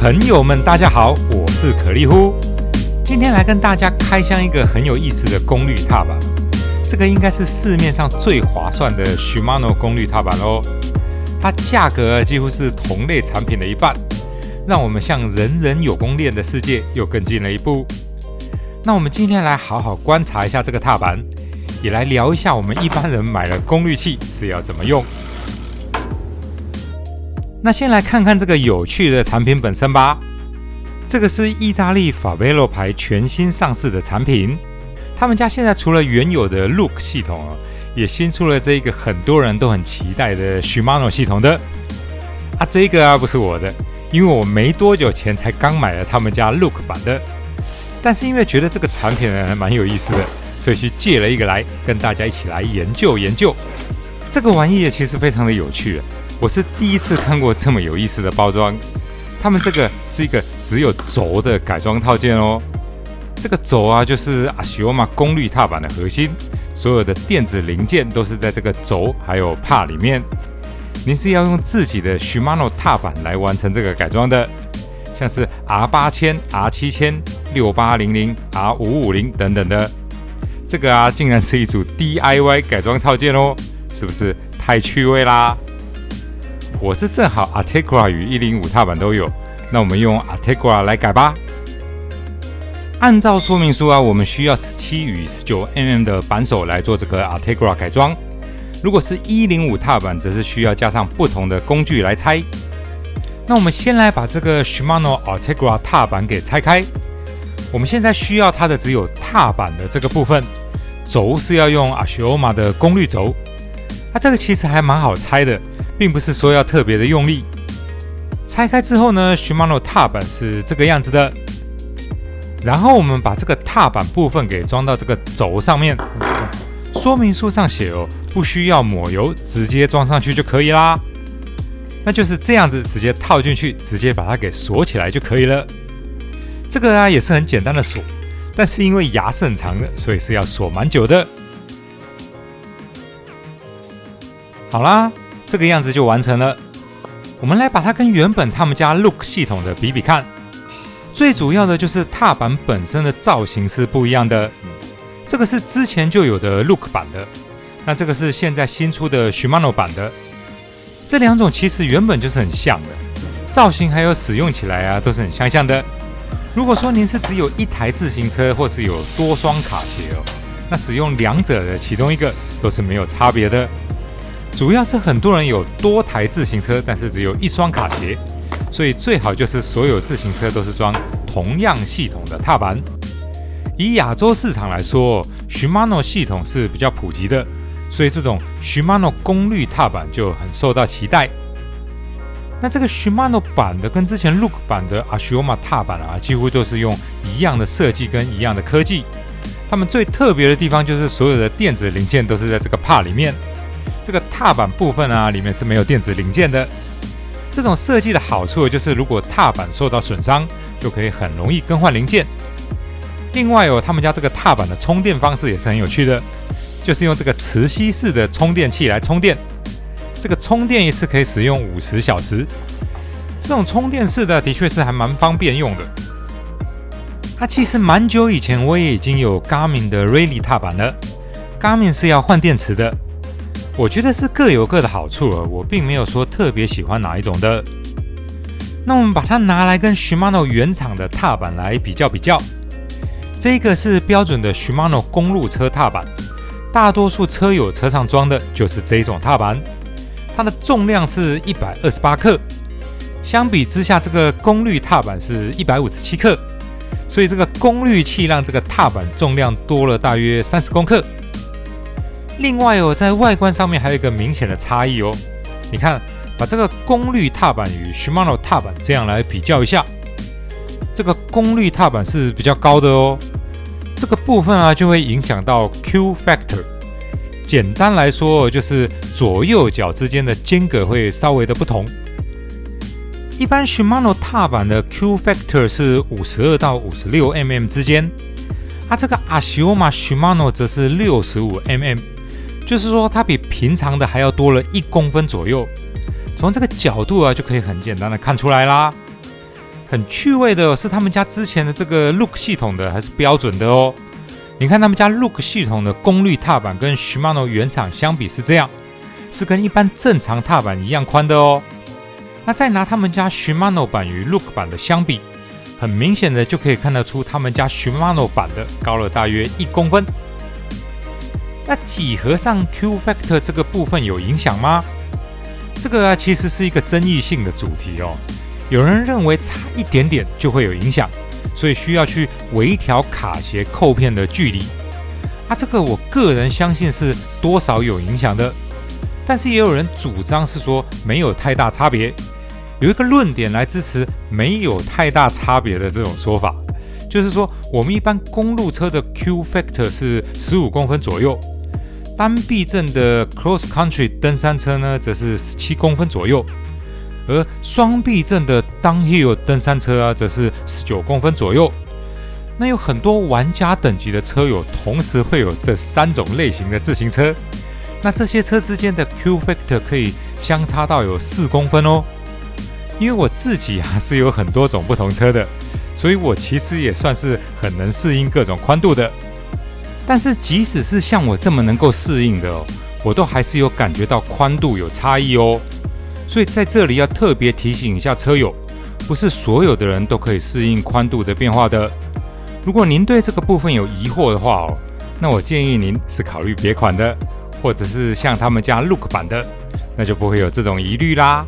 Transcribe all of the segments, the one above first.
朋友们，大家好，我是可丽呼。今天来跟大家开箱一个很有意思的功率踏板。这个应该是市面上最划算的 Shimano 功率踏板咯。它价格几乎是同类产品的一半，让我们向人人有功练的世界又更近了一步。那我们今天来好好观察一下这个踏板，也来聊一下我们一般人买了功率器是要怎么用。那先来看看这个有趣的产品本身吧。这个是意大利 Favello 牌全新上市的产品，他们家现在除了原有的 Look 系统，也新出了这个很多人都很期待的 Shimano 系统的。这个不是我的，因为我没多久前才刚买了他们家 Look 版的，但是因为觉得这个产品蛮有意思的，所以去借了一个来跟大家一起来研究研究。这个玩意其实非常的有趣，我是第一次看过这么有意思的包装。他们这个是一个只有轴的改装套件哦。这个轴就是 Assioma 功率踏板的核心，所有的电子零件都是在这个轴还有帕里面。您是要用自己的 Shimano 踏板来完成这个改装的，像是 R8000、R7000、6800、R550等等的。这个竟然是一组 DIY 改装套件哦，是不是太趣味啦？我是正好 Artegra 与105踏板都有，那我们用 Artegra 来改吧。按照说明书我们需要17与19mm 的扳手来做这个 Artegra 改装。如果是105踏板，则是需要加上不同的工具来拆。那我们先来把这个 Shimano Artegra 踏板给拆开。我们现在需要它的只有踏板的这个部分，轴是要用 Assioma 的功率轴。这个其实还蛮好拆的，并不是说要特别的用力。拆开之后呢 ，Shimano 踏板是这个样子的。然后我们把这个踏板部分给装到这个轴上面。说明书上写不需要抹油，直接装上去就可以啦。那就是这样子，直接套进去，直接把它给锁起来就可以了。这个也是很简单的锁，但是因为牙是很长的，所以是要锁蛮久的。好啦，这个样子就完成了。我们来把它跟原本他们家 Look 系统的比比看。最主要的就是踏板本身的造型是不一样的。这个是之前就有的 Look 版的，那这个是现在新出的 Shimano 版的。这两种其实原本就是很像的，造型还有使用起来都是很相的。如果说您是只有一台自行车，或是有多双卡鞋那使用两者的其中一个都是没有差别的。主要是很多人有多台自行车，但是只有一双卡鞋，所以最好就是所有自行车都是装同样系统的踏板。以亚洲市场来说，Shimano 系统是比较普及的，所以这种 Shimano 功率踏板就很受到期待。那这个 Shimano 版的跟之前 Look 版的 Assioma 踏板几乎都是用一样的设计跟一样的科技。他们最特别的地方就是所有的电子零件都是在这个帕里面，这个踏板部分里面是没有电子零件的。这种设计的好处就是如果踏板受到损伤，就可以很容易更换零件。另外他们家这个踏板的充电方式也是很有趣的，就是用这个磁吸式的充电器来充电。这个充电一次可以使用50小时。这种充电式的确是还蛮方便用的。其实蛮久以前我也已经有 Garmin 的 Rally 踏板了。Garmin 是要换电池的。我觉得是各有各的好处我并没有说特别喜欢哪一种的。那我们把它拿来跟 Shimano 原厂的踏板来比较比较。这个是标准的 Shimano 公路车踏板，大多数车友车上装的就是这一种踏板。它的重量是128克，相比之下这个功率踏板是157克，所以这个功率器让这个踏板重量多了大约30公克。另外在外观上面还有一个明显的差异你看，把这个功率踏板与 Shimano 踏板这样来比较一下，这个功率踏板是比较高的这个部分就会影响到 Q factor。简单来说就是左右脚之间的间隔会稍微的不同。一般 Shimano 踏板的 Q factor 是52到56mm 之间，这个 Assioma Shimano 则是65mm，就是说它比平常的还要多了1公分左右。从这个角度就可以很简单的看出来啦。很趣味的是他们家之前的这个 Look 系统的还是标准的哦。你看他们家 Look 系统的功率踏板跟 Shimano 原厂相比是这样，是跟一般正常踏板一样宽的哦。那再拿他们家 Shimano 版与 Look 版的相比，很明显的就可以看得出他们家 Shimano 版的高了大约1公分。那几何上 Q Factor 这个部分有影响吗？这个其实是一个争议性的主题哦。有人认为差一点点就会有影响，所以需要去微调卡鞋扣片的距离。这个我个人相信是多少有影响的，但是也有人主张是说没有太大差别。有一个论点来支持没有太大差别的这种说法，就是说我们一般公路车的 Q Factor 是15公分左右，单避震的 Cross Country 登山车呢则是17公分左右。而双避震的 Downhill 登山车则是19公分左右。那有很多玩家等级的车友同时会有这3种类型的自行车，那这些车之间的 Q Factor 可以相差到有4公分哦。因为我自己是有很多种不同车的，所以我其实也算是很能适应各种宽度的。但是即使是像我这么能够适应的哦，我都还是有感觉到宽度有差异哦。所以在这里要特别提醒一下车友，不是所有的人都可以适应宽度的变化的。如果您对这个部分有疑惑的话哦，那我建议您是考虑别款的，或者是像他们家 Look 版的，那就不会有这种疑虑啦。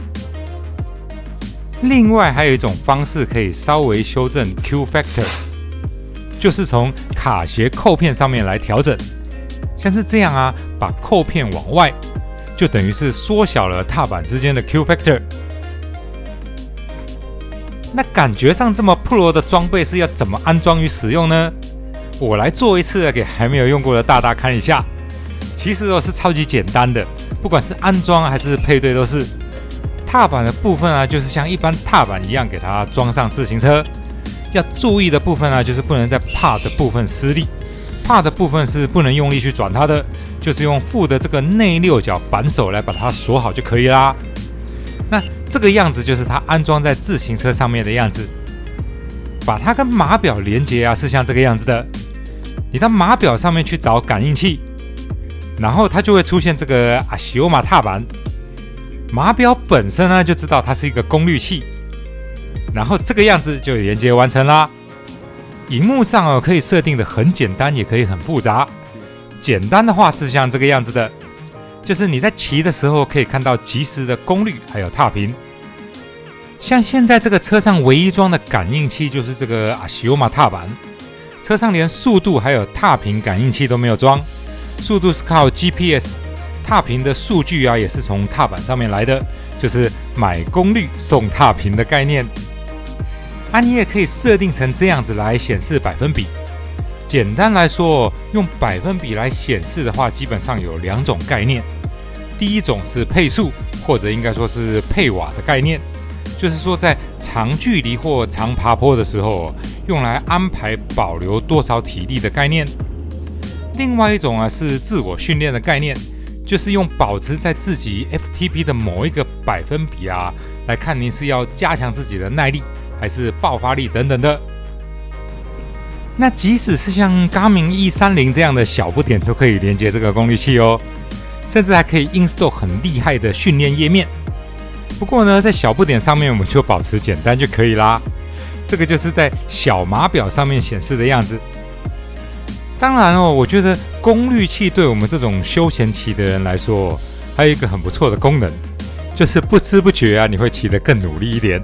另外还有一种方式可以稍微修正 Q Factor， 就是从卡鞋扣片上面来调整，像是这样把扣片往外，就等于是缩小了踏板之间的 Q Factor。 那感觉上这么 Pro 的装备是要怎么安装与使用呢？我来做一次给还没有用过的大大看一下。其实是超级简单的，不管是安装还是配对都是。踏板的部分就是像一般踏板一样给它装上自行车。要注意的部分就是不能在 Pod 的部分施力。Pod 的部分是不能用力去转它的，就是用副的这个内6角扳手来把它锁好就可以啦。那这个样子就是它安装在自行车上面的样子。把它跟码表连接是像这个样子的。你到码表上面去找感应器，然后它就会出现这个Axioma踏板。码表本身就知道它是一个功率器，然后这个样子就连接完成啦。萤幕上可以设定的很简单，也可以很复杂。简单的话是像这个样子的，就是你在骑的时候可以看到即时的功率还有踏频。像现在这个车上唯一装的感应器就是这个Axioma踏板，车上连速度还有踏频感应器都没有装，速度是靠 GPS， 踏频的数据也是从踏板上面来的，就是买功率送踏频的概念。你也可以设定成这样子来显示百分比。简单来说，用百分比来显示的话，基本上有2种概念。第一种是配速，或者应该说是配瓦的概念，就是说在长距离或长爬坡的时候，用来安排保留多少体力的概念。另外一种是自我训练的概念，就是用保持在自己 FTP 的某一个百分比来看您是要加强自己的耐力还是爆发力等等的。那即使是像 Garmin E30 这样的小不点都可以连接这个功率器哦，甚至还可以 install 很厉害的训练页面。不过呢，在小不点上面我们就保持简单就可以啦。这个就是在小码表上面显示的样子。当然我觉得功率器对我们这种休闲骑的人来说，还有一个很不错的功能，就是不知不觉你会骑得更努力一点。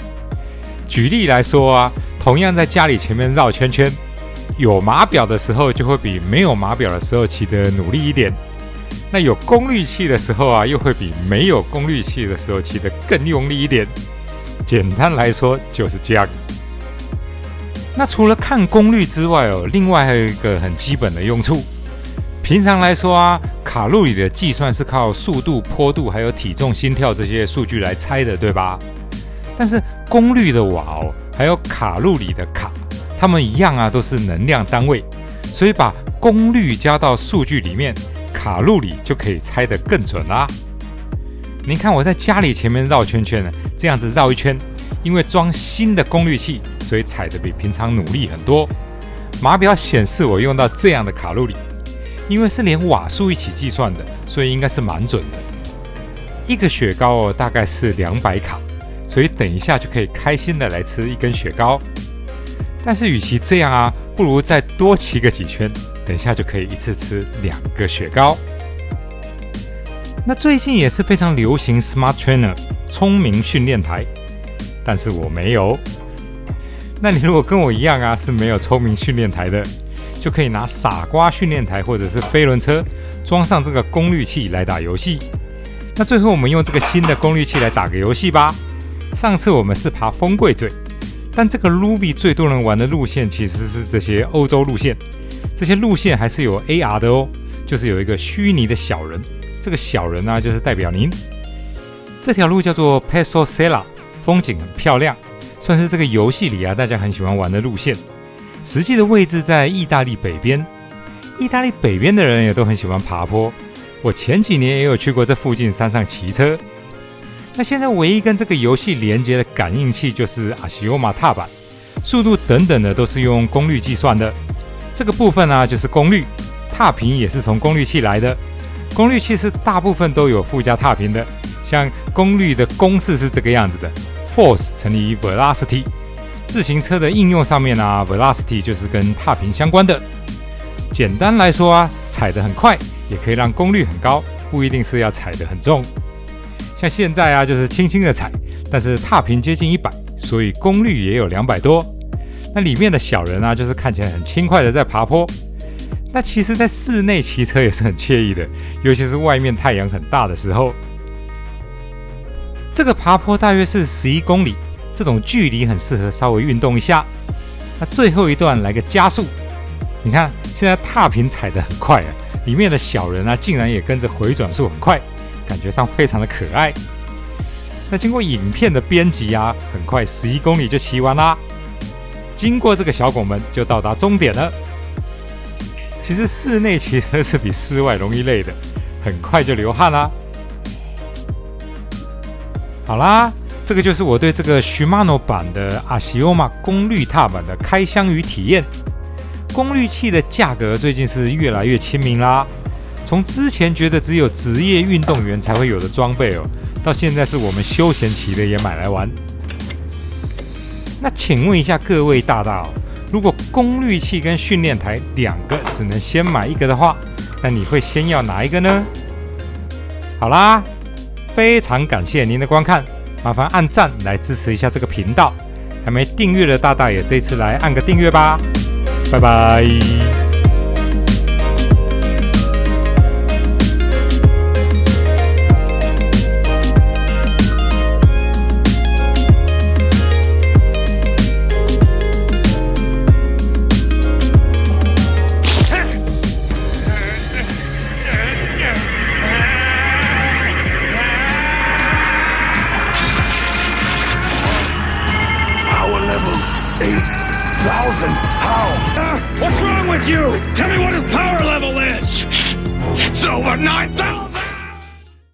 举例来说同样在家里前面绕圈圈，有码表的时候就会比没有码表的时候骑得努力一点。那有功率器的时候又会比没有功率器的时候骑得更用力一点。简单来说就是这样。那除了看功率之外另外还有一个很基本的用处。平常来说卡路里的计算是靠速度、坡度还有体重、心跳这些数据来猜的，对吧？但是功率的瓦还有卡路里的卡，它们一样都是能量单位，所以把功率加到数据里面，卡路里就可以猜得更准啦。您看我在家里前面绕圈圈这样子绕一圈，因为装新的功率器，所以踩得比平常努力很多。码表显示我用到这样的卡路里，因为是连瓦数一起计算的，所以应该是蛮准的。一个雪糕大概是200卡，所以等一下就可以开心的来吃一根雪糕。但是与其这样不如再多骑个几圈，等一下就可以一次吃2个雪糕。那最近也是非常流行 Smart Trainer 聪明训练台，但是我没有。那你如果跟我一样是没有聪明训练台的，就可以拿傻瓜训练台或者是飞轮车装上这个功率器来打游戏。那最后我们用这个新的功率器来打个游戏吧。上次我们是爬风柜嘴，但这个 Ruby 最多人玩的路线其实是这些欧洲路线，这些路线还是有 AR 的哦，就是有一个虚拟的小人，这个小人就是代表您。这条路叫做 Passo Sella， 风景很漂亮，算是这个游戏里大家很喜欢玩的路线。实际的位置在意大利北边，意大利北边的人也都很喜欢爬坡。我前几年也有去过这附近山上骑车。那现在唯一跟这个游戏连接的感应器就是阿西欧玛踏板，速度等等的都是用功率计算的。这个部分就是功率，踏频也是从功率器来的。功率器是大部分都有附加踏频的，像功率的公式是这个样子的 ：force 乘以 velocity。自行车的应用上面velocity 就是跟踏频相关的。简单来说踩得很快也可以让功率很高，不一定是要踩得很重。像现在就是轻轻的踩，但是踏频接近100，所以功率也有200多。那里面的小人就是看起来很轻快的在爬坡。那其实在室内骑车也是很惬意的，尤其是外面太阳很大的时候。这个爬坡大约是11公里，这种距离很适合稍微运动一下。那最后一段来个加速，你看现在踏频踩得很快里面的小人竟然也跟着回转速很快，感觉上非常的可爱。那经过影片的编辑很快11公里就骑完啦。经过这个小拱门就到达终点了。其实室内骑车是比室外容易累的，很快就流汗啦。好啦，这个就是我对这个 Shimano 版的 Asioma 功率踏板的开箱与体验。功率器的价格最近是越来越亲民啦，从之前觉得只有职业运动员才会有的装备到现在是我们休闲骑的也买来玩。那请问一下各位大大如果功率器跟训练台2个只能先买1个的话，那你会先要哪一个呢？好啦，非常感谢您的观看，麻烦按赞来支持一下这个频道。还没订阅的大大也这次来按个订阅吧，拜拜。How? What's wrong with you? Tell me what his power level is! It's over 9,000!